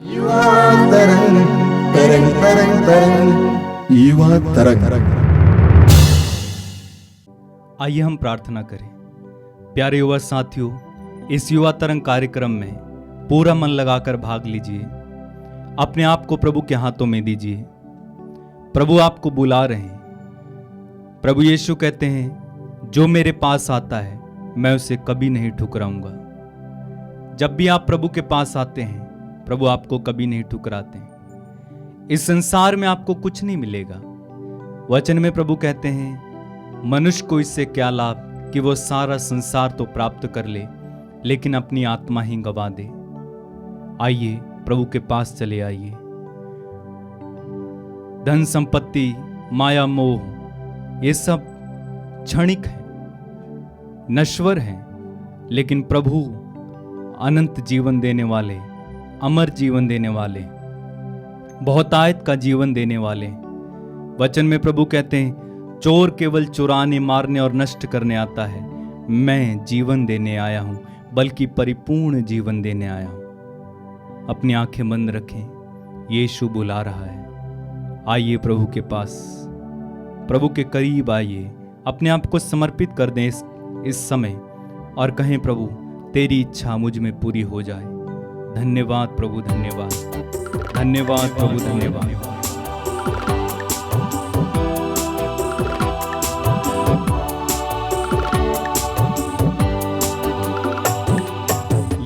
युवा तरंग तरंग तरंग तरंग युवा तरंग। आइए हम प्रार्थना करें। प्यारे युवा साथियों, इस युवा तरंग कार्यक्रम में पूरा मन लगाकर भाग लीजिए। अपने आप को प्रभु के हाथों में दीजिए। प्रभु आपको बुला रहे हैं। प्रभु यीशु कहते हैं, जो मेरे पास आता है मैं उसे कभी नहीं ठुकराऊंगा। जब भी आप प्रभु के पास आते हैं, प्रभु आपको कभी नहीं ठुकराते हैं। इस संसार में आपको कुछ नहीं मिलेगा। वचन में प्रभु कहते हैं, मनुष्य को इससे क्या लाभ कि वो सारा संसार तो प्राप्त कर ले, लेकिन अपनी आत्मा ही गंवा दे। आइए प्रभु के पास चले आइए। धन संपत्ति, माया मोह, ये सब क्षणिक है, नश्वर है, लेकिन प्रभु अनंत जीवन देने वाले, अमर जीवन देने वाले, बहुतायत का जीवन देने वाले। वचन में प्रभु कहते हैं, चोर केवल चुराने, मारने और नष्ट करने आता है, मैं जीवन देने आया हूं, बल्कि परिपूर्ण जीवन देने आया हूं। अपनी आंखें बंद रखें, यीशु बुला रहा है। आइए प्रभु के पास, प्रभु के करीब आइए। अपने आप को समर्पित कर दें इस समय और कहें, प्रभु तेरी इच्छा मुझ में पूरी हो जाए। धन्यवाद प्रभु, धन्यवाद, धन्यवाद प्रभु, धन्यवाद।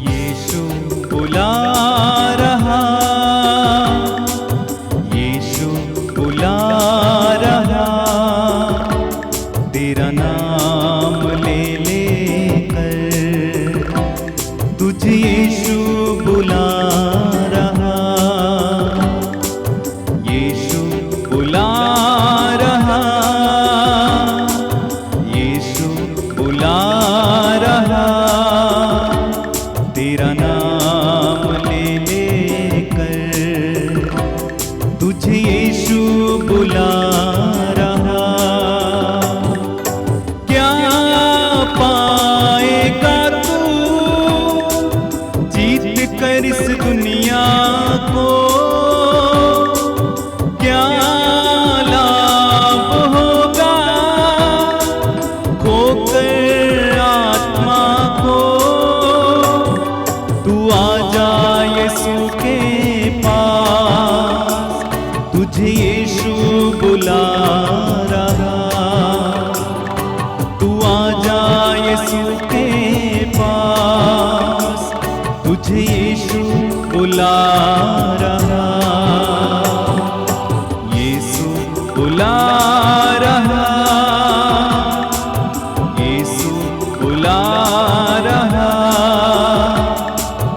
यीशु बुला रहा, यीशु बुला रहा, तेरा नाम ले लेकर तुझे यीशु बुला रहा, यीशु बुला रहा, यीशु बुला रहा, तेरा नाम ले लेकर तुझे यीशु बुला रहा। क्या पाएगा जीत कर इस दुनिया को, क्या लाभ होगा खोकर आत्मा को। तू आ जा यीशु के पास, तुझे यीशु बुला रहा। तू आ जा यीशु के पास, तुझे यीशु बुला रहा, यीशु बुला रहा, यीशु बुला रहा,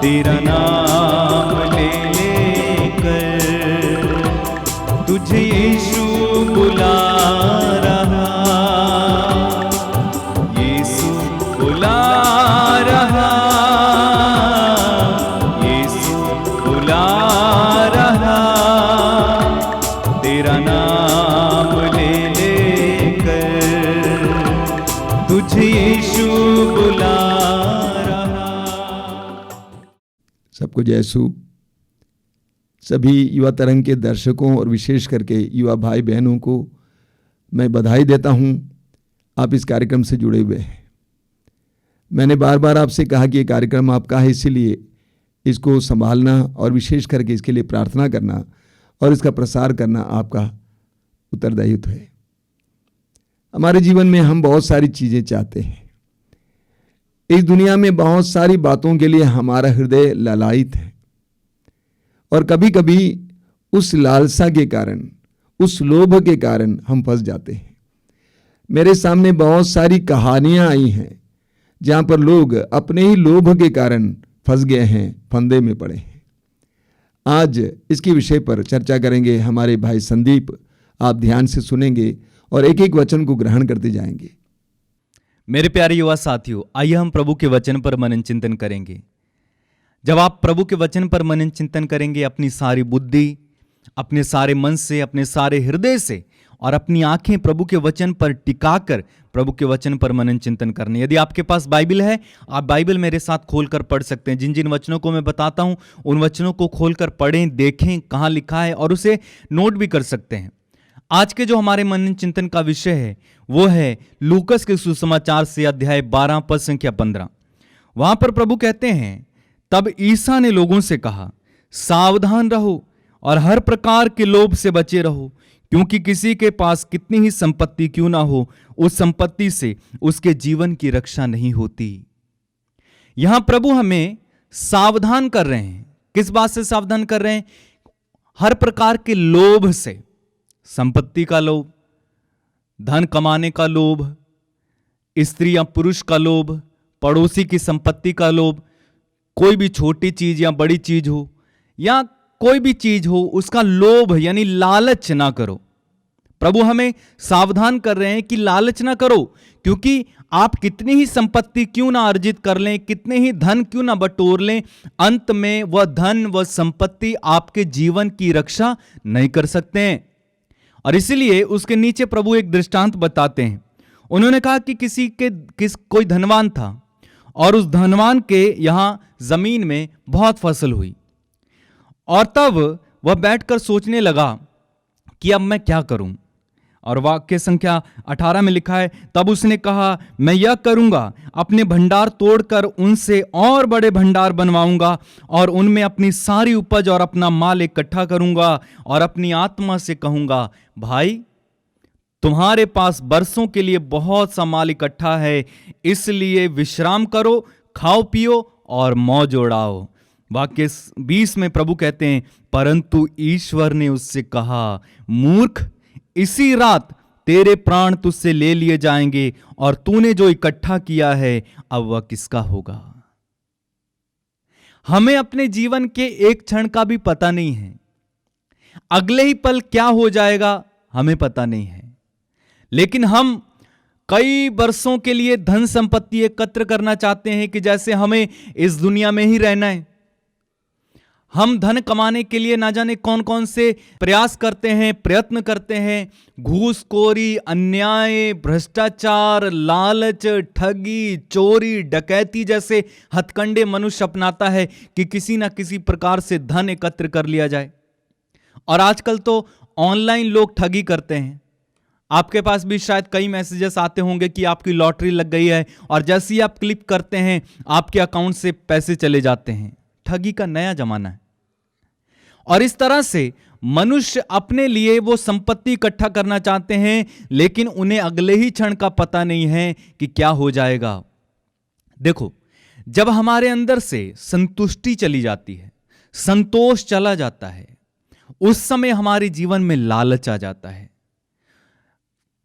तेरा नाम ले लेकर तुझे यीशु बुला रहा, यीशु बुला रहा, बुला रहा, तेरा नाम ले लेकर तुझे यीशु बुला रहा। सबको जय यीशु। सभी युवा तरंग के दर्शकों और विशेष करके युवा भाई बहनों को मैं बधाई देता हूं, आप इस कार्यक्रम से जुड़े हुए हैं। मैंने बार बार आपसे कहा कि ये कार्यक्रम आपका है, इसीलिए इसको संभालना और विशेष करके इसके लिए प्रार्थना करना और इसका प्रसार करना आपका उत्तरदायित्व है। हमारे जीवन में हम बहुत सारी चीज़ें चाहते हैं। इस दुनिया में बहुत सारी बातों के लिए हमारा हृदय लालायित है और कभी कभी उस लालसा के कारण, उस लोभ के कारण हम फंस जाते हैं। मेरे सामने बहुत सारी कहानियां आई हैं जहां पर लोग अपने ही लोभ के कारण फंस गए हैं, फंदे में पड़े हैं। आज इसके विषय पर चर्चा करेंगे। हमारे भाई संदीप, आप ध्यान से सुनेंगे और एक एक वचन को ग्रहण करते जाएंगे। मेरे प्यारे युवा साथियों, आइए हम प्रभु के वचन पर मनन चिंतन करेंगे। जब आप प्रभु के वचन पर मनन चिंतन करेंगे, अपनी सारी बुद्धि, अपने सारे मन से, अपने सारे हृदय से और अपनी आंखें प्रभु के वचन पर टिकाकर प्रभु के वचन पर मनन चिंतन करने। यदि आपके पास बाइबल है, आप बाइबल मेरे साथ खोलकर पढ़ सकते हैं। जिन जिन वचनों को मैं बताता हूं उन वचनों को खोलकर पढ़ें, देखें कहाँ लिखा है और उसे नोट भी कर सकते हैं। आज के जो हमारे मनन चिंतन का विषय है वो है लूकस के सुसमाचार से अध्याय 12 पद संख्या 15। वहां पर प्रभु कहते हैं, तब ईसा ने लोगों से कहा, सावधान रहो और हर प्रकार के लोभ से बचे रहो, क्योंकि किसी के पास कितनी ही संपत्ति क्यों ना हो, उस संपत्ति से उसके जीवन की रक्षा नहीं होती। यहां प्रभु हमें सावधान कर रहे हैं। किस बात से सावधान कर रहे हैं? हर प्रकार के लोभ से, संपत्ति का लोभ, धन कमाने का लोभ, स्त्री या पुरुष का लोभ, पड़ोसी की संपत्ति का लोभ, कोई भी छोटी चीज या बड़ी चीज हो या कोई भी चीज हो उसका लोभ यानी लालच ना करो। प्रभु हमें सावधान कर रहे हैं कि लालच ना करो, क्योंकि आप कितनी ही संपत्ति क्यों ना अर्जित कर लें, कितने ही धन क्यों ना बटोर लें, अंत में वह धन वह संपत्ति आपके जीवन की रक्षा नहीं कर सकते हैं। और इसीलिए उसके नीचे प्रभु एक दृष्टांत बताते हैं। उन्होंने कहा कि कोई धनवान था और उस धनवान के यहां जमीन में बहुत फसल हुई और तब वह बैठकर सोचने लगा कि अब मैं क्या करूं। और वाक्य संख्या 18 में लिखा है, तब उसने कहा, मैं यह करूंगा, अपने भंडार तोड़कर उनसे और बड़े भंडार बनवाऊंगा और उनमें अपनी सारी उपज और अपना माल इकट्ठा करूंगा और अपनी आत्मा से कहूंगा, भाई तुम्हारे पास बरसों के लिए बहुत सा माल इकट्ठा है, इसलिए विश्राम करो, खाओ पियो और मौज उड़ाओ। वाक्य 20 में प्रभु कहते हैं, परंतु ईश्वर ने उससे कहा, मूर्ख, इसी रात तेरे प्राण तुझसे ले लिए जाएंगे और तूने जो इकट्ठा किया है अब वह किसका होगा। हमें अपने जीवन के एक क्षण का भी पता नहीं है, अगले ही पल क्या हो जाएगा हमें पता नहीं है, लेकिन हम कई वर्षों के लिए धन संपत्ति एकत्र करना चाहते हैं कि जैसे हमें इस दुनिया में ही रहना है। हम धन कमाने के लिए ना जाने कौन कौन से प्रयास करते हैं, प्रयत्न करते हैं। घूसखोरी, अन्याय, भ्रष्टाचार, लालच, ठगी, चोरी, डकैती जैसे हथकंडे मनुष्य अपनाता है कि किसी ना किसी प्रकार से धन एकत्र कर लिया जाए। और आजकल तो ऑनलाइन लोग ठगी करते हैं। आपके पास भी शायद कई मैसेजेस आते होंगे कि आपकी लॉटरी लग गई है और जैसे ही आप क्लिक करते हैं आपके अकाउंट से पैसे चले जाते हैं। ठगी का नया जमाना है। और इस तरह से मनुष्य अपने लिए वो संपत्ति इकट्ठा करना चाहते हैं, लेकिन उन्हें अगले ही क्षण का पता नहीं है कि क्या हो जाएगा। देखो, जब हमारे अंदर से संतुष्टि चली जाती है, संतोष चला जाता है, उस समय हमारे जीवन में लालच आ जाता है।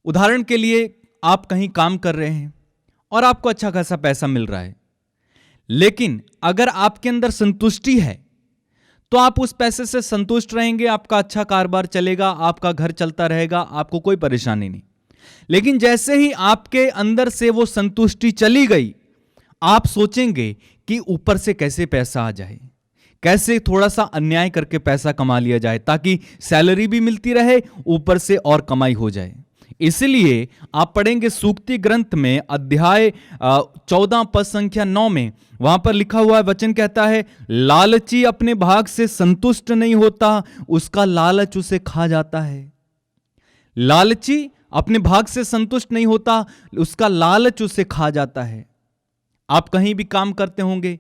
उदाहरण के लिए, आप कहीं काम कर रहे हैं और आपको अच्छा खासा पैसा मिल रहा है, लेकिन अगर आपके अंदर संतुष्टि है तो आप उस पैसे से संतुष्ट रहेंगे, आपका अच्छा कारोबार चलेगा, आपका घर चलता रहेगा, आपको कोई परेशानी नहीं। लेकिन जैसे ही आपके अंदर से वो संतुष्टि चली गई, आप सोचेंगे कि ऊपर से कैसे पैसा आ जाए, कैसे थोड़ा सा अन्याय करके पैसा कमा लिया जाए ताकि सैलरी भी मिलती रहे, ऊपर से और कमाई हो जाए। इसलिए आप पढ़ेंगे सूक्ति ग्रंथ में अध्याय 14 पद संख्या 9 में, वहां पर लिखा हुआ है, वचन कहता है, लालची अपने भाग से संतुष्ट नहीं होता, उसका लालच उसे खा जाता है। लालची अपने भाग से संतुष्ट नहीं होता, उसका लालच उसे खा जाता है। आप कहीं भी काम करते होंगे,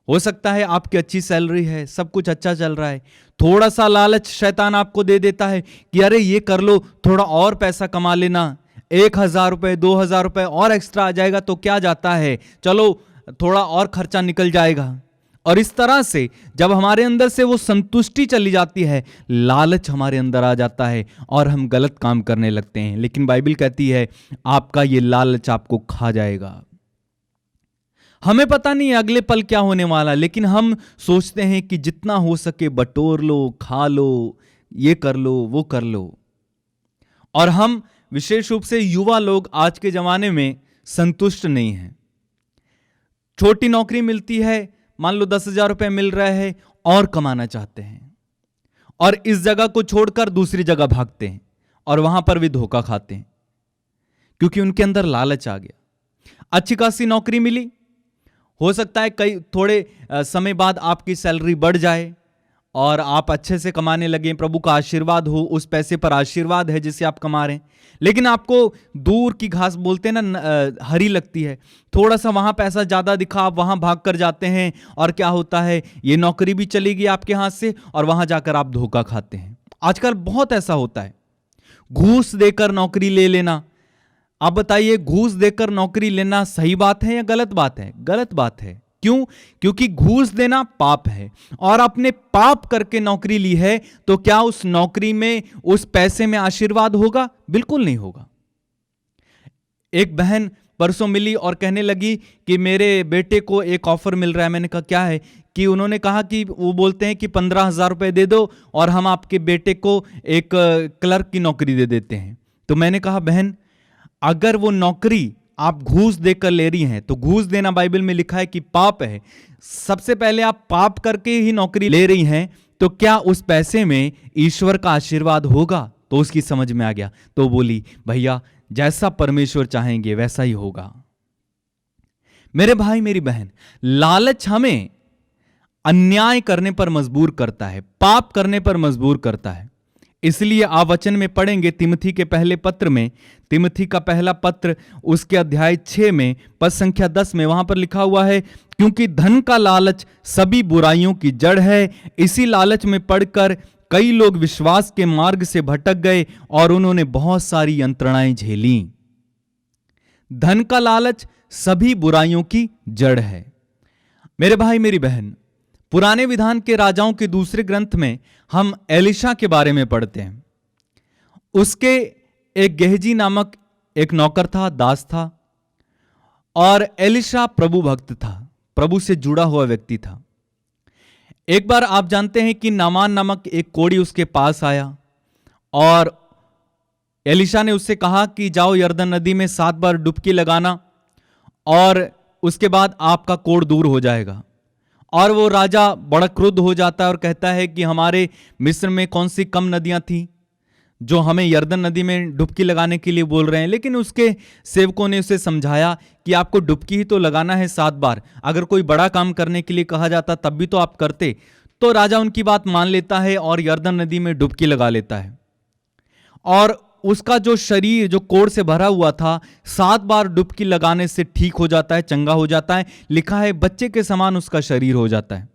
हो सकता है आपकी अच्छी सैलरी है, सब कुछ अच्छा चल रहा है, थोड़ा सा लालच शैतान आपको दे देता है कि अरे ये कर लो, थोड़ा और पैसा कमा लेना, 1000 रुपए 2000 रुपए और एक्स्ट्रा आ जाएगा तो क्या जाता है, चलो थोड़ा और खर्चा निकल जाएगा। और इस तरह से जब हमारे अंदर से वो संतुष्टि चली जाती है, लालच हमारे अंदर आ जाता है और हम गलत काम करने लगते हैं। लेकिन बाइबल कहती है आपका ये लालच आपको खा जाएगा। हमें पता नहीं है अगले पल क्या होने वाला, लेकिन हम सोचते हैं कि जितना हो सके बटोर लो, खा लो, ये कर लो, वो कर लो। और हम विशेष रूप से युवा लोग आज के जमाने में संतुष्ट नहीं हैं। छोटी नौकरी मिलती है, मान लो 10,000 रुपए मिल रहा है, और कमाना चाहते हैं और इस जगह को छोड़कर दूसरी जगह भागते हैं और वहां पर वे धोखा खाते हैं, क्योंकि उनके अंदर लालच आ गया। अच्छी खासी नौकरी मिली, हो सकता है कई थोड़े समय बाद आपकी सैलरी बढ़ जाए और आप अच्छे से कमाने लगे, प्रभु का आशीर्वाद हो, उस पैसे पर आशीर्वाद है जिसे आप कमा रहे हैं, लेकिन आपको दूर की घास बोलते हैं ना, हरी लगती है। थोड़ा सा वहां पैसा ज्यादा दिखा, आप वहां भाग कर जाते हैं और क्या होता है, ये नौकरी भी चली गई आपके हाथ से और वहां जाकर आप धोखा खाते हैं। आजकल बहुत ऐसा होता है, घूस देकर नौकरी ले लेना। आप बताइए, घूस देकर नौकरी लेना सही बात है या गलत बात है? गलत बात है। क्यों? क्योंकि घूस देना पाप है, और आपने पाप करके नौकरी ली है, तो क्या उस नौकरी में, उस पैसे में आशीर्वाद होगा? बिल्कुल नहीं होगा। एक बहन परसों मिली और कहने लगी कि मेरे बेटे को एक ऑफर मिल रहा है। मैंने कहा क्या है? कि उन्होंने कहा कि वो बोलते हैं कि 15,000 रुपए दे दो और हम आपके बेटे को एक क्लर्क की नौकरी दे देते हैं। तो मैंने कहा बहन, अगर वो नौकरी आप घूस देकर ले रही हैं, तो घूस देना बाइबल में लिखा है कि पाप है। सबसे पहले आप पाप करके ही नौकरी ले रही हैं, तो क्या उस पैसे में ईश्वर का आशीर्वाद होगा? तो उसकी समझ में आ गया, तो बोली भैया जैसा परमेश्वर चाहेंगे वैसा ही होगा। मेरे भाई मेरी बहन, लालच हमें अन्याय करने पर मजबूर करता है, पाप करने पर मजबूर करता है। इसलिए आप वचन में पढ़ेंगे तिमोथी के पहले पत्र में, तिमोथी का पहला पत्र उसके अध्याय 6 में पद संख्या 10 में वहां पर लिखा हुआ है, क्योंकि धन का लालच सभी बुराइयों की जड़ है। इसी लालच में पड़कर कई लोग विश्वास के मार्ग से भटक गए और उन्होंने बहुत सारी यंत्रणाएं झेली। धन का लालच सभी बुराइयों की जड़ है। मेरे भाई मेरी बहन, पुराने विधान के राजाओं के दूसरे ग्रंथ में हम एलिशा के बारे में पढ़ते हैं। उसके एक गेहजी नामक एक नौकर था, दास था, और एलिशा प्रभु भक्त था, प्रभु से जुड़ा हुआ व्यक्ति था। एक बार आप जानते हैं कि नामान नामक एक कोढ़ी उसके पास आया और एलिशा ने उससे कहा कि जाओ यरदन नदी में 7 बार डुबकी लगाना और उसके बाद आपका कोढ़ दूर हो जाएगा। और वो राजा बड़ा क्रुद्ध हो जाता है और कहता है कि हमारे मिस्र में कौन सी कम नदियां थी जो हमें यरदन नदी में डुबकी लगाने के लिए बोल रहे हैं। लेकिन उसके सेवकों ने उसे समझाया कि आपको डुबकी ही तो लगाना है 7 बार, अगर कोई बड़ा काम करने के लिए कहा जाता तब भी तो आप करते। तो राजा उनकी बात मान लेता है और यरदन नदी में डुबकी लगा लेता है, और उसका जो शरीर जो कोढ़ से भरा हुआ था 7 बार डुबकी लगाने से ठीक हो जाता है, चंगा हो जाता है। लिखा है बच्चे के समान उसका शरीर हो जाता है,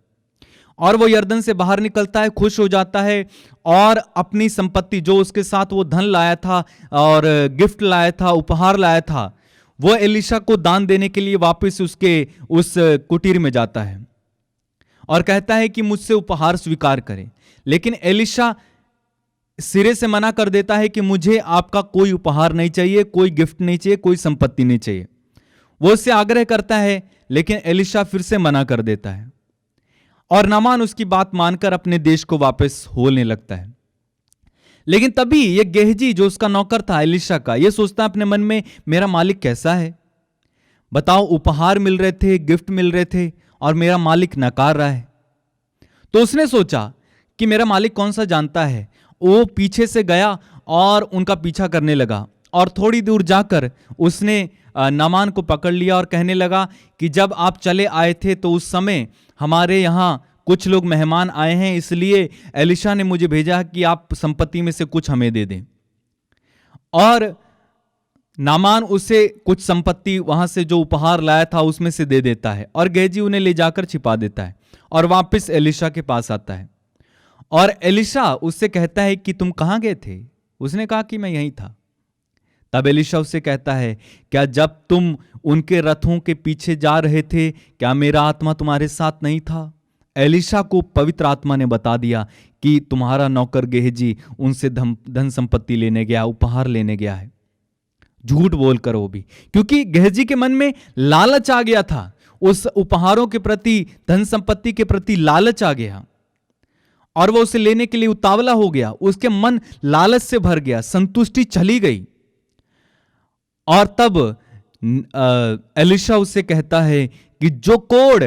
और वो यरदन से बाहर निकलता है, खुश हो जाता है, और अपनी संपत्ति जो उसके साथ वो धन लाया था और गिफ्ट लाया था, उपहार लाया था, वो एलिशा को दान देने के लिए वापस उसके उस कुटीर में जाता है और कहता है कि मुझसे उपहार स्वीकार करें। लेकिन एलिशा सिरे से मना कर देता है कि मुझे आपका कोई उपहार नहीं चाहिए, कोई गिफ्ट नहीं चाहिए, कोई संपत्ति नहीं चाहिए। वो उससे आग्रह करता है, लेकिन एलिशा फिर से मना कर देता है, और नामान उसकी बात मानकर अपने देश को वापस होने लगता है। लेकिन तभी ये गेहजी जो उसका नौकर था एलिशा का, ये सोचता है अपने मन में, मेरा मालिक कैसा है, बताओ, उपहार मिल रहे थे, गिफ्ट मिल रहे थे, और मेरा मालिक नकार रहा है। तो उसने सोचा कि मेरा मालिक कौन सा जानता है। वो पीछे से गया और उनका पीछा करने लगा, और थोड़ी दूर जाकर उसने नामान को पकड़ लिया और कहने लगा कि जब आप चले आए थे तो उस समय हमारे यहाँ कुछ लोग मेहमान आए हैं, इसलिए एलिशा ने मुझे भेजा कि आप संपत्ति में से कुछ हमें दे दें। और नामान उसे कुछ संपत्ति वहां से जो उपहार लाया था उसमें से दे देता है, और गेहजी उन्हें ले जाकर छिपा देता है और वापस एलिशा के पास आता है। और एलिशा उससे कहता है कि तुम कहां गए थे? उसने कहा कि मैं यहीं था। तब एलिशा उससे कहता है, क्या जब तुम उनके रथों के पीछे जा रहे थे, क्या मेरा आत्मा तुम्हारे साथ नहीं था? एलिशा को पवित्र आत्मा ने बता दिया कि तुम्हारा नौकर गेहजी उनसे धन संपत्ति लेने गया, उपहार लेने गया है। झूठ बोलकर वो भी, क्योंकि गेहजी के मन में लालच आ गया था, उस उपहारों के प्रति, धन संपत्ति के प्रति लालच आ गया, और वो उसे लेने के लिए उतावला हो गया। उसके मन लालच से भर गया, संतुष्टि चली गई। और तब एलिशा उससे कहता है कि जो कोढ़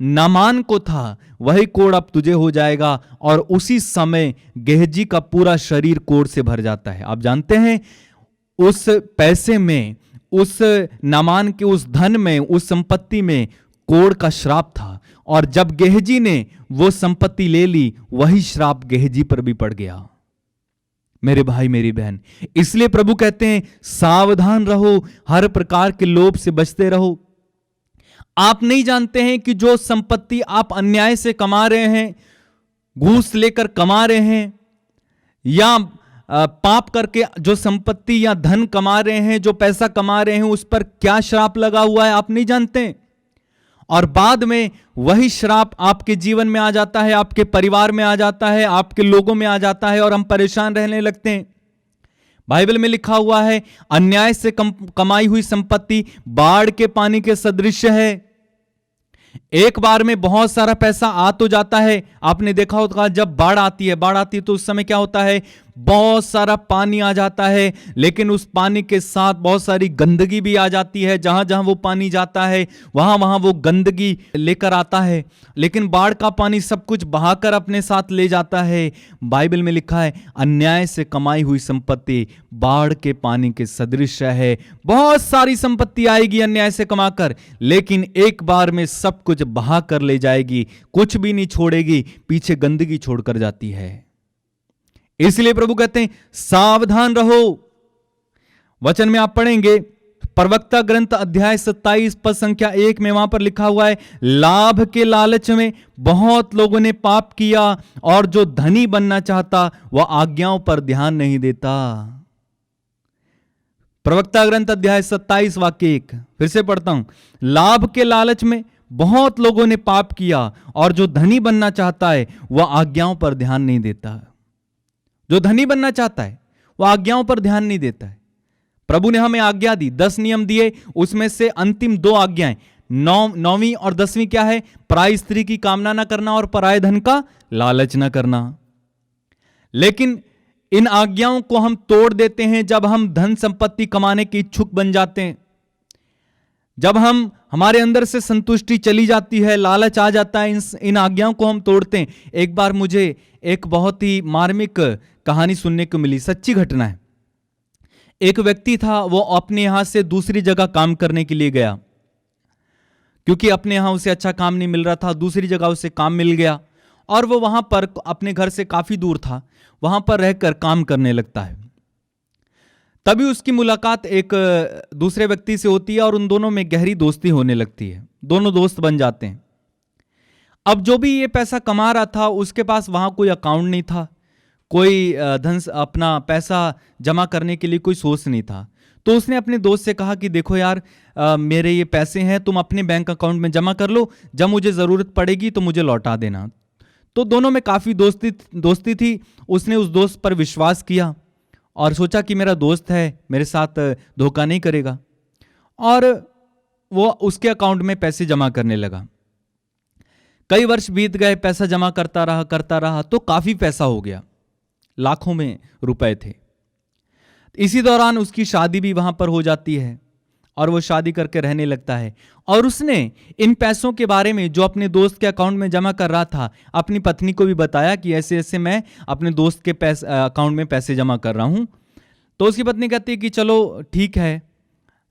नामान को था वही कोढ़ अब तुझे हो जाएगा। और उसी समय गेहजी का पूरा शरीर कोढ़ से भर जाता है। आप जानते हैं उस पैसे में, उस नामान के उस धन में, उस संपत्ति में कोढ़ का श्राप था। और जब गेहजी ने वो संपत्ति ले ली, वही श्राप गेहजी पर भी पड़ गया। मेरे भाई मेरी बहन, इसलिए प्रभु कहते हैं सावधान रहो, हर प्रकार के लोभ से बचते रहो। आप नहीं जानते हैं कि जो संपत्ति आप अन्याय से कमा रहे हैं, घूस लेकर कमा रहे हैं, या पाप करके जो संपत्ति या धन कमा रहे हैं, जो पैसा कमा रहे हैं, उस पर क्या श्राप लगा हुआ है आप नहीं जानते। और बाद में वही श्राप आपके जीवन में आ जाता है, आपके परिवार में आ जाता है, आपके लोगों में आ जाता है और हम परेशान रहने लगते हैं। बाइबल में लिखा हुआ है अन्याय से कमाई हुई संपत्ति बाढ़ के पानी के सदृश है। एक बार में बहुत सारा पैसा आ तो जाता है। आपने देखा होगा जब बाढ़ आती है तो उस समय क्या होता है, बहुत सारा पानी आ जाता है, लेकिन उस पानी के साथ बहुत सारी गंदगी भी आ जाती है। जहां जहां वो पानी जाता है वहां वहां वो गंदगी लेकर आता है, लेकिन बाढ़ का पानी सब कुछ बहाकर अपने साथ ले जाता है। बाइबल में लिखा है अन्याय से कमाई हुई संपत्ति बाढ़ के पानी के सदृश है। बहुत सारी संपत्ति आएगी अन्याय से कमाकर, लेकिन एक बार में सब कुछ बहा कर ले जाएगी, कुछ भी नहीं छोड़ेगी, पीछे गंदगी छोड़कर जाती है। इसलिए प्रभु कहते हैं सावधान रहो। वचन में आप पढ़ेंगे प्रवक्ता ग्रंथ अध्याय 27 पद संख्या 1 में, वहां पर लिखा हुआ है लाभ के लालच में बहुत लोगों ने पाप किया, और जो धनी बनना चाहता वह आज्ञाओं पर ध्यान नहीं देता। प्रवक्ता ग्रंथ अध्याय 27 वाक्य 1, फिर से पढ़ता हूं। लाभ के लालच में बहुत लोगों ने पाप किया, और जो धनी बनना चाहता है वह आज्ञाओं पर ध्यान नहीं देता। जो धनी बनना चाहता है वह आज्ञाओं पर ध्यान नहीं देता है। प्रभु ने हमें आज्ञा दी, 10 नियम दिए, उसमें से अंतिम 2 आज्ञाएं 9वीं और 10वीं क्या है, पराई स्त्री की कामना ना करना और पराये धन का लालच ना करना। लेकिन इन आज्ञाओं को हम तोड़ देते हैं जब हम धन संपत्ति कमाने के इच्छुक बन जाते हैं, जब हमारे अंदर से संतुष्टि चली जाती है, लालच आ जाता है, इन आज्ञाओं को हम तोड़ते हैं। एक बार मुझे एक बहुत ही मार्मिक कहानी सुनने को मिली, सच्ची घटना है। एक व्यक्ति था, वो अपने यहां से दूसरी जगह काम करने के लिए गया, क्योंकि अपने यहां उसे अच्छा काम नहीं मिल रहा था। दूसरी जगह उसे काम मिल गया, और वो वहां पर अपने घर से काफी दूर था, वहां पर रहकर काम करने लगता है। तभी उसकी मुलाकात एक दूसरे व्यक्ति से होती है, और उन दोनों में गहरी दोस्ती होने लगती है। दोनों दोस्त बन जाते हैं। अब जो भी ये पैसा कमा रहा था, उसके पास वहां कोई अकाउंट नहीं था, कोई धन अपना पैसा जमा करने के लिए कोई सोर्स नहीं था। तो उसने अपने दोस्त से कहा कि देखो यार, मेरे ये पैसे हैं, तुम अपने बैंक अकाउंट में जमा कर लो, जब मुझे ज़रूरत पड़ेगी तो मुझे लौटा देना। तो दोनों में काफ़ी दोस्ती थी। उसने उस दोस्त पर विश्वास किया और सोचा कि मेरा दोस्त है, मेरे साथ धोखा नहीं करेगा, और वो उसके अकाउंट में पैसे जमा करने लगा। कई वर्ष बीत गए, पैसा जमा करता रहा तो काफ़ी पैसा हो गया, लाखों में रुपए थे। इसी दौरान उसकी शादी भी वहां पर हो जाती है, और वो शादी करके रहने लगता है। और उसने इन पैसों के बारे में जो अपने दोस्त के अकाउंट में जमा कर रहा था, अपनी पत्नी को भी बताया कि ऐसे ऐसे मैं अपने दोस्त के अकाउंट में पैसे जमा कर रहा हूं। तो उसकी पत्नी कहती है कि चलो ठीक है,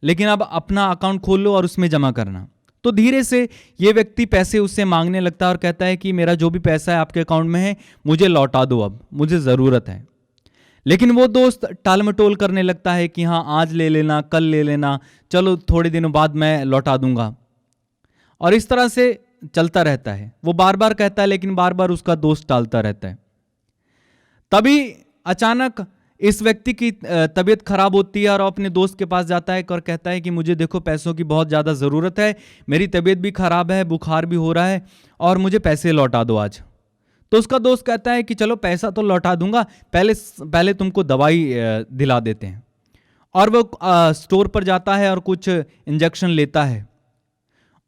लेकिन अब अपना अकाउंट खोल लो और उसमें जमा करना। तो धीरे से ये व्यक्ति पैसे उससे मांगने लगता है और कहता है कि मेरा जो भी पैसा है आपके अकाउंट में है, मुझे लौटा दो, अब मुझे ज़रूरत है। लेकिन वो दोस्त टाल मटोल करने लगता है कि हाँ आज ले लेना, कल ले लेना, चलो थोड़े दिनों बाद मैं लौटा दूंगा। और इस तरह से चलता रहता है। वो बार बार कहता है, लेकिन बार बार उसका दोस्त टालता रहता है। तभी अचानक इस व्यक्ति की तबीयत खराब होती है, और अपने दोस्त के पास जाता है और कहता है कि मुझे देखो पैसों की बहुत ज़्यादा ज़रूरत है, मेरी तबीयत भी खराब है, बुखार भी हो रहा है, और मुझे पैसे लौटा दो आज। तो उसका दोस्त कहता है कि चलो पैसा तो लौटा दूंगा, पहले तुमको दवाई दिला देते हैं। और वो स्टोर पर जाता है और कुछ इंजेक्शन लेता है,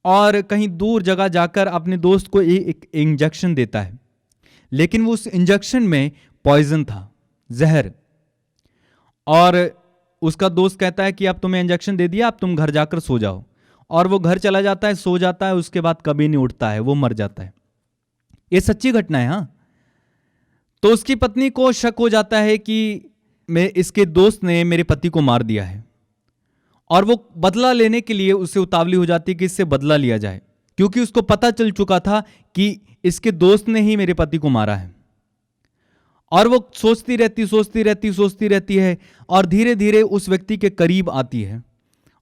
और कहीं दूर जगह जाकर अपने दोस्त को एक इंजेक्शन देता है। लेकिन वो उस इंजेक्शन में पॉइजन था, जहर। और उसका दोस्त कहता है कि अब तुम्हें इंजेक्शन दे दिया, अब तुम घर जाकर सो जाओ। और वो घर चला जाता है, सो जाता है, उसके बाद कभी नहीं उठता है, वो मर जाता है। ये सच्ची घटना है। हाँ, तो उसकी पत्नी को शक हो जाता है कि इसके दोस्त ने मेरे पति को मार दिया है, और वो बदला लेने के लिए उससे उतावली हो जाती है कि इससे बदला लिया जाए, क्योंकि उसको पता चल चुका था कि इसके दोस्त ने ही मेरे पति को मारा है। और वो सोचती रहती है, और धीरे धीरे उस व्यक्ति के करीब आती है,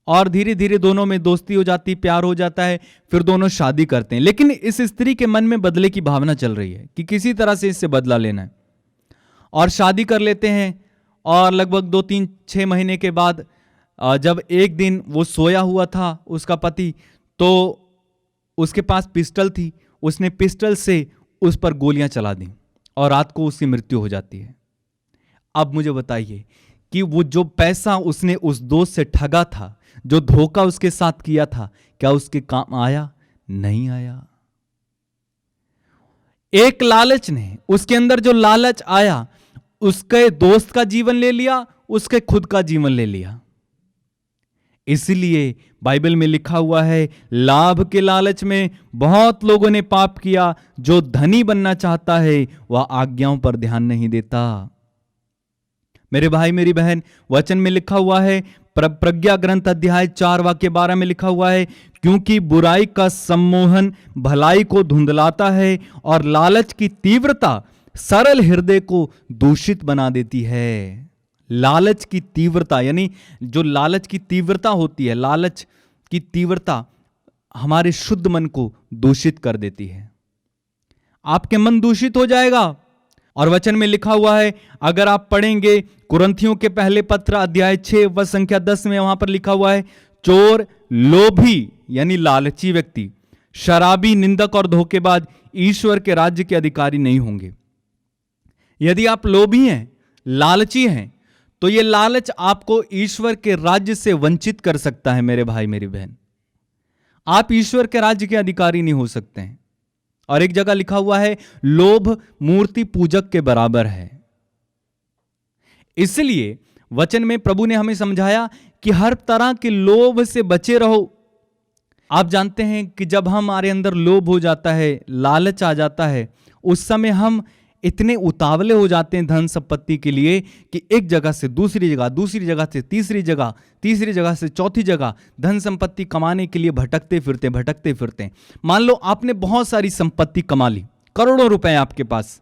और धीरे धीरे दोनों में दोस्ती हो जाती, प्यार हो जाता है, फिर दोनों शादी करते हैं। लेकिन इस स्त्री के मन में बदले की भावना चल रही है कि किसी तरह से इससे बदला लेना है, और शादी कर लेते हैं। और लगभग 2-3-6 महीने के बाद जब एक दिन वो सोया हुआ था उसका पति, तो उसके पास पिस्टल थी, उसने पिस्टल से उस पर गोलियां चला दी और रात को उसकी मृत्यु हो जाती है। अब मुझे बताइए कि वो जो पैसा उसने उस दोस्त से ठगा था, जो धोखा उसके साथ किया था, क्या उसके काम आया? नहीं आया। एक लालच ने, उसके अंदर जो लालच आया, उसके दोस्त का जीवन ले लिया, उसके खुद का जीवन ले लिया। इसलिए बाइबल में लिखा हुआ है, लाभ के लालच में बहुत लोगों ने पाप किया। जो धनी बनना चाहता है वह आज्ञाओं पर ध्यान नहीं देता। मेरे भाई मेरी बहन, वचन में लिखा हुआ है, प्रज्ञा ग्रंथ अध्याय 4 वाक्य 12 में लिखा हुआ है, क्योंकि बुराई का सम्मोहन भलाई को धुंधलाता है, और लालच की तीव्रता सरल हृदय को दूषित बना देती है। लालच की तीव्रता, यानी जो लालच की तीव्रता होती है, लालच की तीव्रता हमारे शुद्ध मन को दूषित कर देती है। आपके मन दूषित हो जाएगा। और वचन में लिखा हुआ है, अगर आप पढ़ेंगे कुरिन्थियों के पहले पत्र अध्याय 6 वचन संख्या 10 में, वहां पर लिखा हुआ है, चोर, लोभी यानी लालची व्यक्ति, शराबी, निंदक और धोखेबाज ईश्वर के राज्य के अधिकारी नहीं होंगे। यदि आप लोभी हैं, लालची हैं, तो यह लालच आपको ईश्वर के राज्य से वंचित कर सकता है। मेरे भाई मेरी बहन, आप ईश्वर के राज्य के अधिकारी नहीं हो सकते हैं। और एक जगह लिखा हुआ है, लोभ मूर्ति पूजक के बराबर है। इसलिए वचन में प्रभु ने हमें समझाया कि हर तरह के लोभ से बचे रहो। आप जानते हैं कि जब हमारे अंदर लोभ हो जाता है, लालच आ जाता है, उस समय हम इतने उतावले हो जाते हैं धन संपत्ति के लिए कि एक जगह से दूसरी जगह, दूसरी जगह से तीसरी जगह, तीसरी जगह से चौथी जगह धन संपत्ति कमाने के लिए भटकते फिरते। मान लो आपने बहुत सारी संपत्ति कमा ली, करोड़ों रुपए आपके पास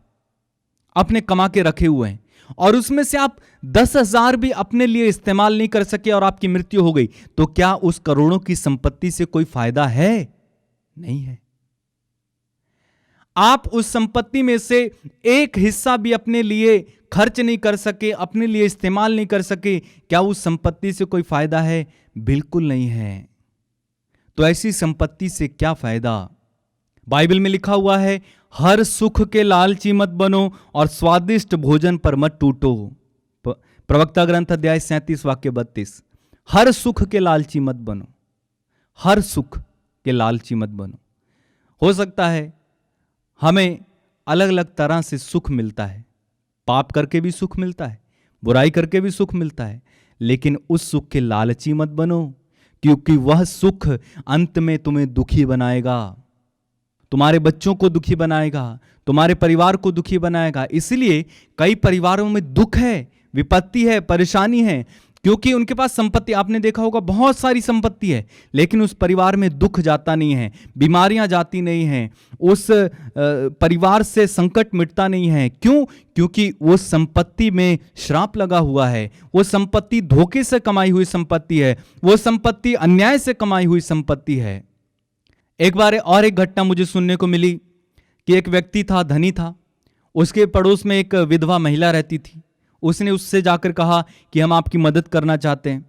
आपने कमा के रखे हुए हैं, और उसमें से आप 10,000 भी अपने लिए इस्तेमाल नहीं कर सके और आपकी मृत्यु हो गई, तो क्या उस करोड़ों की संपत्ति से कोई फायदा है? नहीं है। आप उस संपत्ति में से एक हिस्सा भी अपने लिए खर्च नहीं कर सके, अपने लिए इस्तेमाल नहीं कर सके, क्या उस संपत्ति से कोई फायदा है? बिल्कुल नहीं है। तो ऐसी संपत्ति से क्या फायदा? बाइबल में लिखा हुआ है, हर सुख के लालची मत बनो और स्वादिष्ट भोजन पर मत टूटो। प्रवक्ता ग्रंथ अध्याय 37 वाक्य 32। हर सुख के लालची मत बनो, हर सुख के लालची मत बनो। हो सकता है हमें अलग अलग तरह से सुख मिलता है, पाप करके भी सुख मिलता है, बुराई करके भी सुख मिलता है, लेकिन उस सुख के लालची मत बनो, क्योंकि वह सुख अंत में तुम्हें दुखी बनाएगा, तुम्हारे बच्चों को दुखी बनाएगा, तुम्हारे परिवार को दुखी बनाएगा। इसलिए कई परिवारों में दुख है, विपत्ति है, परेशानी है, क्योंकि उनके पास संपत्ति, आपने देखा होगा बहुत सारी संपत्ति है, लेकिन उस परिवार में दुख जाता नहीं है, बीमारियां जाती नहीं हैं, उस परिवार से संकट मिटता नहीं है। क्यों? क्योंकि वो संपत्ति में श्राप लगा हुआ है, वो संपत्ति धोखे से कमाई हुई संपत्ति है, वो संपत्ति अन्याय से कमाई हुई संपत्ति है। एक बार और एक घटना मुझे सुनने को मिली कि एक व्यक्ति था, धनी था, उसके पड़ोस में एक विधवा महिला रहती थी। उसने उससे जाकर कहा कि हम आपकी मदद करना चाहते हैं,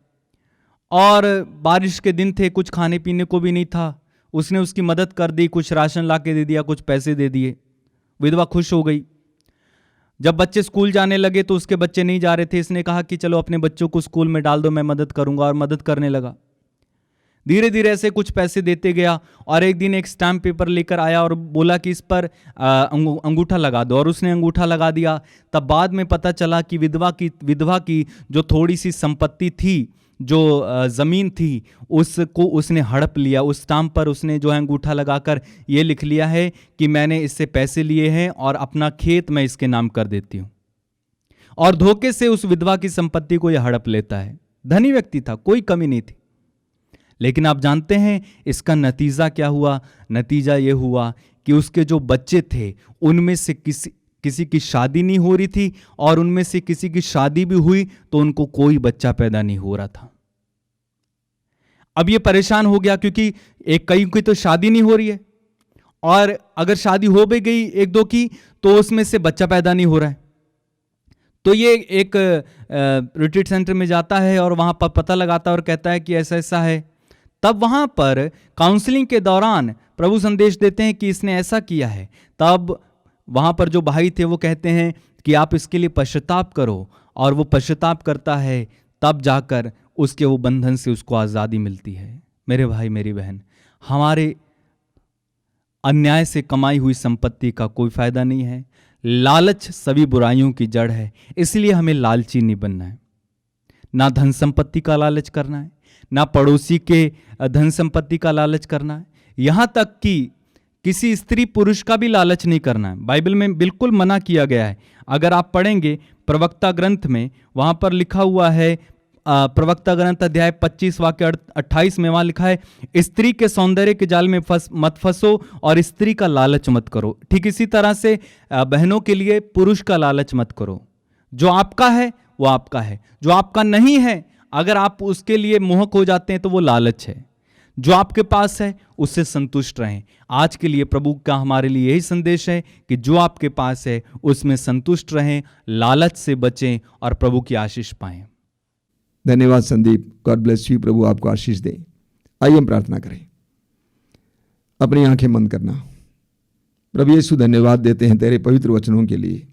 और बारिश के दिन थे, कुछ खाने पीने को भी नहीं था। उसने उसकी मदद कर दी, कुछ राशन ला के दे दिया, कुछ पैसे दे दिए। विधवा खुश हो गई। जब बच्चे स्कूल जाने लगे तो उसके बच्चे नहीं जा रहे थे। इसने कहा कि चलो अपने बच्चों को स्कूल में डाल दो, मैं मदद करूंगा, और मदद करने लगा। धीरे धीरे ऐसे कुछ पैसे देते गया और एक दिन एक स्टैम्प पेपर लेकर आया और बोला कि इस पर अंगूठा लगा दो, और उसने अंगूठा लगा दिया। तब बाद में पता चला कि विधवा की जो थोड़ी सी संपत्ति थी, जो ज़मीन थी, उसको उसने हड़प लिया। उस स्टाम्प पर उसने जो है अंगूठा लगाकर ये लिख लिया है कि मैंने इससे पैसे लिए हैं और अपना खेत मैं इसके नाम कर देती हूँ। और धोखे से उस विधवा की संपत्ति को यह हड़प लेता है। धनी व्यक्ति था, कोई कमी नहीं थी। लेकिन आप जानते हैं इसका नतीजा क्या हुआ? नतीजा ये हुआ कि उसके जो बच्चे थे उनमें से किसी की शादी नहीं हो रही थी, और उनमें से किसी की शादी भी हुई तो उनको कोई बच्चा पैदा नहीं हो रहा था। अब ये परेशान हो गया क्योंकि कई की तो शादी नहीं हो रही है, और अगर शादी हो भी गई एक दो की तो उसमें से बच्चा पैदा नहीं हो रहा है। तो ये एक रिट्रीट सेंटर में जाता है और वहाँ पर पता लगाता है और कहता है कि ऐसा ऐसा है। तब वहाँ पर काउंसलिंग के दौरान प्रभु संदेश देते हैं कि इसने ऐसा किया है। तब वहाँ पर जो भाई थे वो कहते हैं कि आप इसके लिए पश्चाताप करो, और वो पश्चाताप करता है, तब जाकर उसके वो बंधन से उसको आज़ादी मिलती है। मेरे भाई मेरी बहन, हमारे अन्याय से कमाई हुई संपत्ति का कोई फायदा नहीं है। लालच सभी बुराइयों की जड़ है, इसलिए हमें लालची नहीं बनना है। ना धन संपत्ति का लालच करना है, ना पड़ोसी के धन संपत्ति का लालच करना है, यहाँ तक कि किसी स्त्री पुरुष का भी लालच नहीं करना है। बाइबल में बिल्कुल मना किया गया है। अगर आप पढ़ेंगे प्रवक्ता ग्रंथ में, वहाँ पर लिखा हुआ है, प्रवक्ता ग्रंथ अध्याय 25 वाक्य 28 में वहाँ लिखा है, स्त्री के सौंदर्य के जाल में मत फंसो और स्त्री का लालच मत करो। ठीक इसी तरह से बहनों के लिए पुरुष का लालच मत करो। जो आपका है वो आपका है, जो आपका नहीं है अगर आप उसके लिए मोहक हो जाते हैं तो वो लालच है। जो आपके पास है उससे संतुष्ट रहें। आज के लिए प्रभु का हमारे लिए यही संदेश है कि जो आपके पास है उसमें संतुष्ट रहें, लालच से बचें और प्रभु की आशीष पाएं। धन्यवाद संदीप, गॉड ब्लेस यू। प्रभु आपको आशीष दे। आइए हम प्रार्थना करें। अपनी आंखें बंद करना। प्रभु यीशु, धन्यवाद देते हैं तेरे पवित्र वचनों के लिए।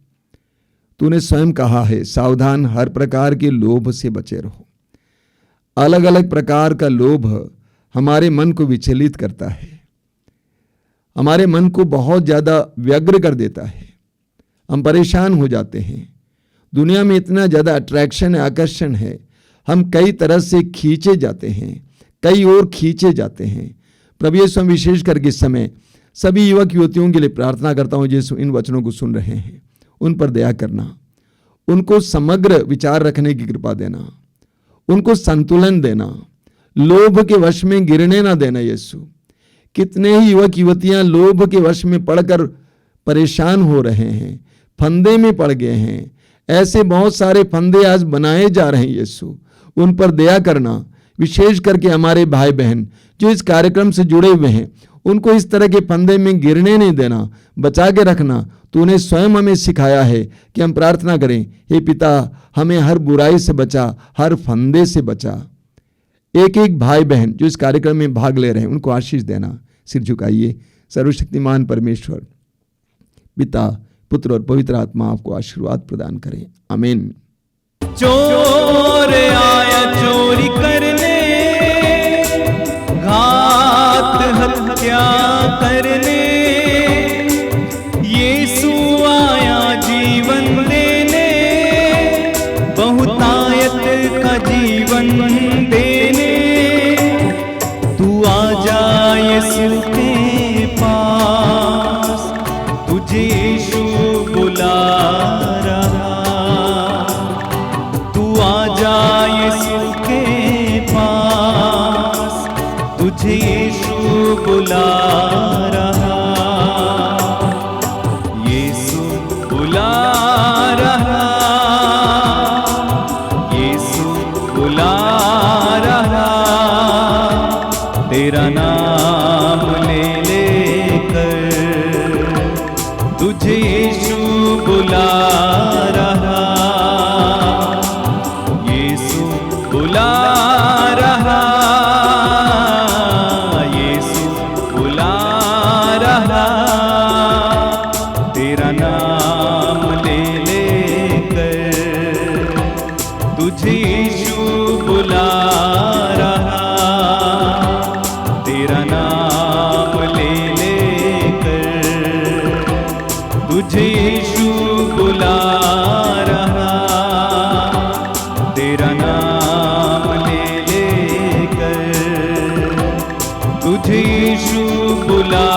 तूने स्वयं कहा है, सावधान हर प्रकार के लोभ से बचे रहो। अलग अलग प्रकार का लोभ हमारे मन को विचलित करता है, हमारे मन को बहुत ज़्यादा व्यग्र कर देता है। हम परेशान हो जाते हैं। दुनिया में इतना ज़्यादा अट्रैक्शन है, आकर्षण है, हम कई तरह से खींचे जाते हैं, कई और खींचे जाते हैं। प्रभु यीशु, विशेष करके इस समय सभी युवक युवतियों के लिए प्रार्थना करता हूँ जो इन वचनों को सुन रहे हैं, उन पर दया करना, उनको समग्र विचार रखने की कृपा देना, उनको संतुलन देना, लोभ के वश में गिरने ना देना। यीशु, कितने ही युवक युवतियां लोभ के वश में पड़कर परेशान हो रहे हैं, फंदे में पड़ गए हैं। ऐसे बहुत सारे फंदे आज बनाए जा रहे हैं। यीशु, उन पर दया करना। विशेष करके हमारे भाई बहन जो इस कार्यक्रम से जुड़े हुए हैं, उनको इस तरह के फंदे में गिरने नहीं देना, बचा के रखना। तूने स्वयं हमें सिखाया है कि हम प्रार्थना करें, हे पिता, हमें हर बुराई से बचा, हर फंदे से बचा। एक एक भाई बहन जो इस कार्यक्रम में भाग ले रहे हैं उनको आशीष देना। सिर झुकाइए। सर्वशक्तिमान परमेश्वर पिता, पुत्र और पवित्र आत्मा आपको आशीर्वाद प्रदान करें। आमीन। चोर आया चोरी करने, घात हत्या करने, यीशु आया जीवन देने, बहुतायत का जीवन देने। तू आ जा यीशु के पास, तुझे यीशु बुला रहा। तू आ जा यीशु के पास, तुझे यीशु बुला रहा। यीशु बुला रहा, यीशु बुला रहा। तेरा नाम ले लेकर तुझे यीशु बुला रहा। यीशु बुला रहा, यीशु बुला रहा। तेरा नाम ले लेकर तुझे यीशु बुला रहा। मुझे यीशु बुला